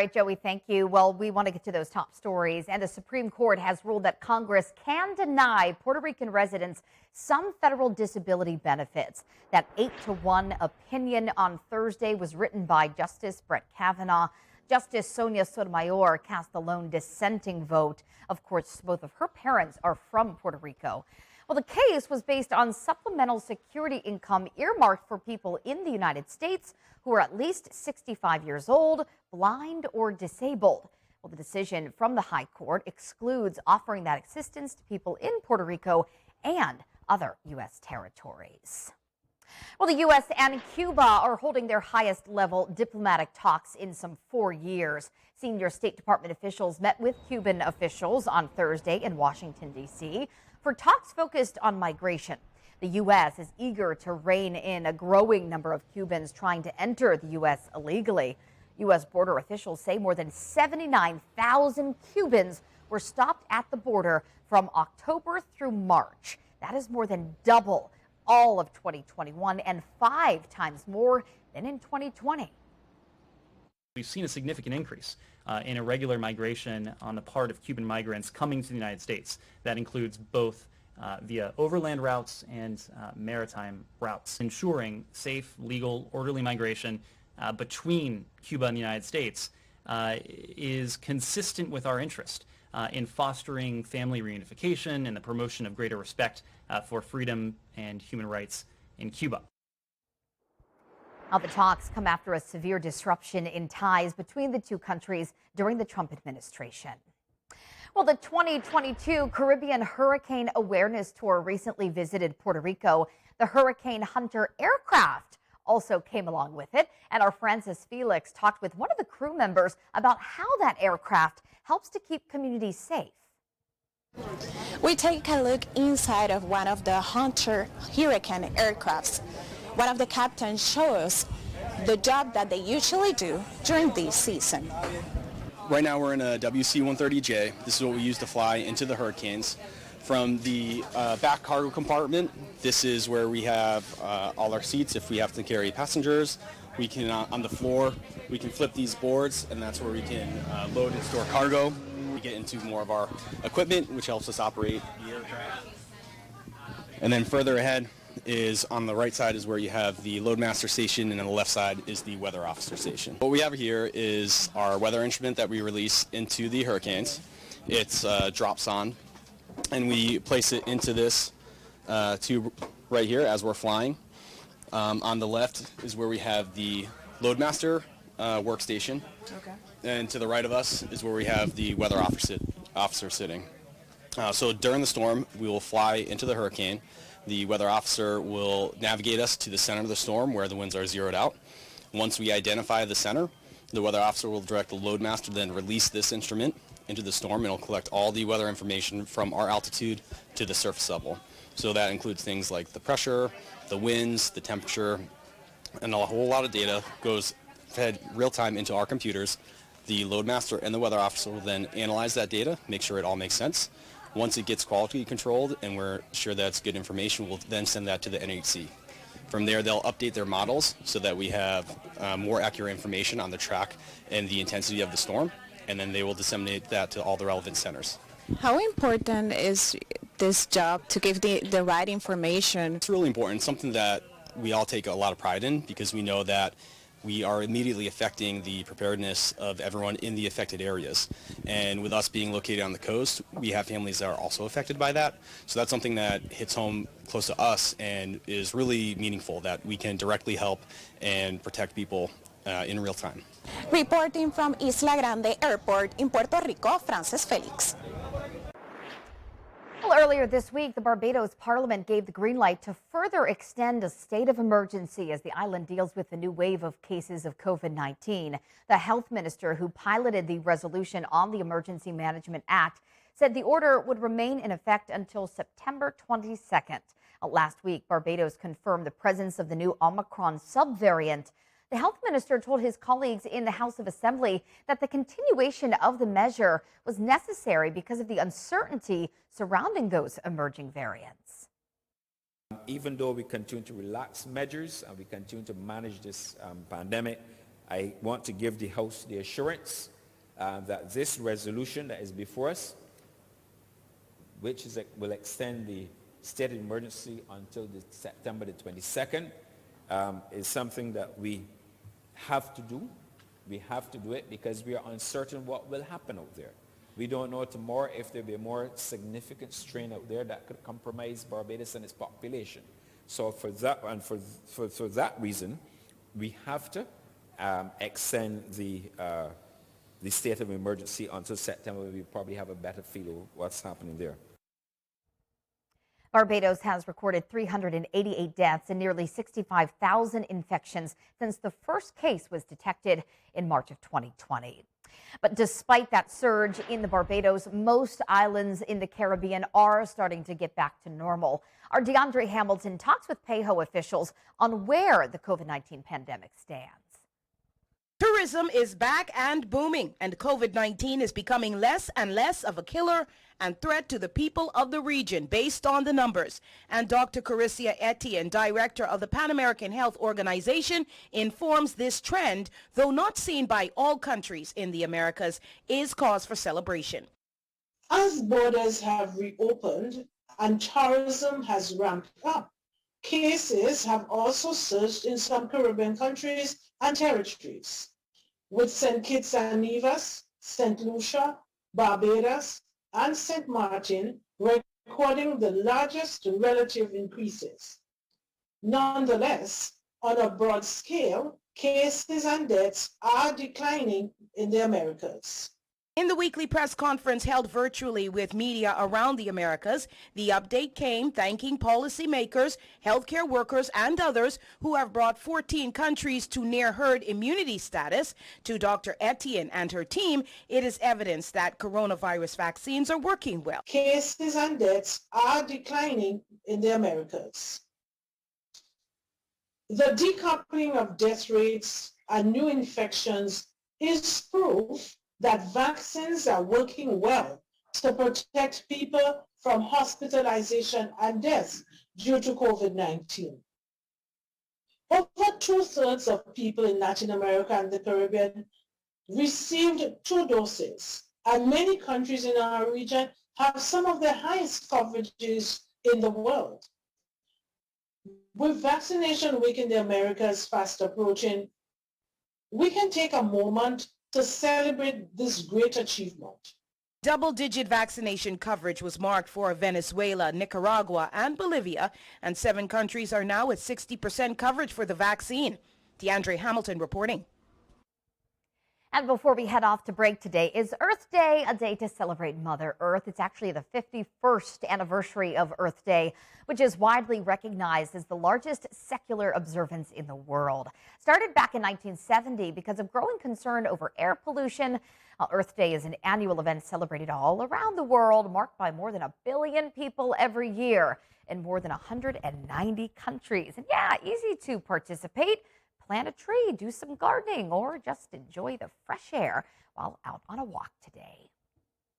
Right, Joey, thank you. Well, we want to get to those top stories. And the Supreme Court has ruled that Congress can deny Puerto Rican residents some federal disability benefits. That 8-1 opinion on Thursday was written by Justice Brett Kavanaugh. Justice Sonia Sotomayor cast the lone dissenting vote. Of course, both of her parents are from Puerto Rico. Well, the case was based on supplemental security income earmarked for people in the United States who are at least 65 years old, blind, or disabled. Well, the decision from the High Court excludes offering that assistance to people in Puerto Rico and other U.S. territories. Well, the U.S. and Cuba are holding their highest level diplomatic talks in some 4 years. Senior State Department officials met with Cuban officials on Thursday in Washington, D.C. for talks focused on migration. The U.S. is eager to rein in a growing number of Cubans trying to enter the U.S. illegally. U.S. border officials say more than 79,000 Cubans were stopped at the border from October through March. That is more than double all of 2021 and 5 times more than in 2020. We've seen a significant increase in irregular migration on the part of Cuban migrants coming to the United States. That includes both via overland routes and maritime routes, ensuring safe, legal, orderly migration between Cuba and the United States is consistent with our interest in fostering family reunification and the promotion of greater respect for freedom and human rights in Cuba. Now, the talks come after a severe disruption in ties between the two countries during the Trump administration. Well, the 2022 Caribbean Hurricane Awareness Tour recently visited Puerto Rico. The Hurricane Hunter aircraft also came along with it. And our Francis Felix talked with one of the crew members about how that aircraft helps to keep communities safe. We take a look inside of one of the Hunter Hurricane aircrafts. One of the captains shows the job that they usually do during this season. Right now we're in a WC-130J. This is what we use to fly into the hurricanes. From the back cargo compartment, this is where we have all our seats. If we have to carry passengers, we can, on the floor, we can flip these boards, and that's where we can load and store cargo. We get into more of our equipment, which helps us operate the aircraft. And then further ahead is on the right side is where you have the loadmaster station, and on the left side is the weather officer station. What we have here is our weather instrument that we release into the hurricanes. It's drops on, and we place it into this tube right here as we're flying. On the left is where we have the loadmaster workstation. Okay. And to the right of us is where we have the weather officer sitting. So during the storm, we will fly into the hurricane. The weather officer will navigate us to the center of the storm where the winds are zeroed out. Once we identify the center, the weather officer will direct the loadmaster to then release this instrument into the storm, and it'll collect all the weather information from our altitude to the surface level. So that includes things like the pressure, the winds, the temperature, and a whole lot of data goes fed real time into our computers. The loadmaster and the weather officer will then analyze that data, make sure it all makes sense. Once it gets quality controlled and we're sure that's good information, we'll then send that to the NHC. From there, they'll update their models so that we have more accurate information on the track and the intensity of the storm, and then they will disseminate that to all the relevant centers. How important is this job to give the right information? It's really important, something that we all take a lot of pride in, because we know that we are immediately affecting the preparedness of everyone in the affected areas. And with us being located on the coast, we have families that are also affected by that. So that's something that hits home close to us and is really meaningful, that we can directly help and protect people in real time. Reporting from Isla Grande Airport in Puerto Rico, Francis Felix. Well, earlier this week, the Barbados Parliament gave the green light to further extend a state of emergency as the island deals with the new wave of cases of COVID-19. The health minister who piloted the resolution on the Emergency Management Act said the order would remain in effect until September 22nd. Last week, Barbados confirmed the presence of the new Omicron subvariant. The health minister told his colleagues in the House of Assembly that the continuation of the measure was necessary because of the uncertainty surrounding those emerging variants. Even though we continue to relax measures and we continue to manage this pandemic, I want to give the House the assurance that this resolution that is before us, which will extend the state of emergency until September the 22nd, is something that we have to do. We have to do it because we are uncertain what will happen out there. We don't know tomorrow if there will be a more significant strain out there that could compromise Barbados and its population. So for that, and for that reason, we have to extend the state of emergency until September. We probably have a better feel of what's happening there. Barbados has recorded 388 deaths and nearly 65,000 infections since the first case was detected in March of 2020. But despite that surge in the Barbados, most islands in the Caribbean are starting to get back to normal. Our DeAndre Hamilton talks with PEJO officials on where the COVID-19 pandemic stands. Tourism is back and booming, and COVID-19 is becoming less and less of a killer and threat to the people of the region based on the numbers. And Dr. Carissa Etienne, director of the Pan American Health Organization, informs this trend, though not seen by all countries in the Americas, is cause for celebration. As borders have reopened and tourism has ramped up, cases have also surged in some Caribbean countries and territories, with St. Kitts and Nevis, St. Lucia, Barbados, and St. Martin recording the largest relative increases. Nonetheless, on a broad scale, cases and deaths are declining in the Americas. In the weekly press conference held virtually with media around the Americas, the update came thanking policymakers, healthcare workers, and others who have brought 14 countries to near herd immunity status. To Dr. Etienne and her team, it is evidence that coronavirus vaccines are working well. Cases and deaths are declining in the Americas. The decoupling of death rates and new infections is proof that vaccines are working well to protect people from hospitalization and deaths due to COVID-19. Over 2/3 of people in Latin America and the Caribbean received 2 doses, and many countries in our region have some of the highest coverages in the world. With Vaccination Week in the Americas fast approaching, we can take a moment to celebrate this great achievement. Double-digit vaccination coverage was marked for Venezuela, Nicaragua, and Bolivia, and 7 countries are now at 60% coverage for the vaccine. DeAndre Hamilton reporting. And before we head off to break today, is Earth Day, a day to celebrate Mother Earth. It's actually the 51st anniversary of Earth Day, which is widely recognized as the largest secular observance in the world. Started back in 1970 because of growing concern over air pollution. Earth Day is an annual event celebrated all around the world, marked by more than 1 billion people every year in more than 190 countries. And yeah, easy to participate. Plant a tree, do some gardening, or just enjoy the fresh air while out on a walk today.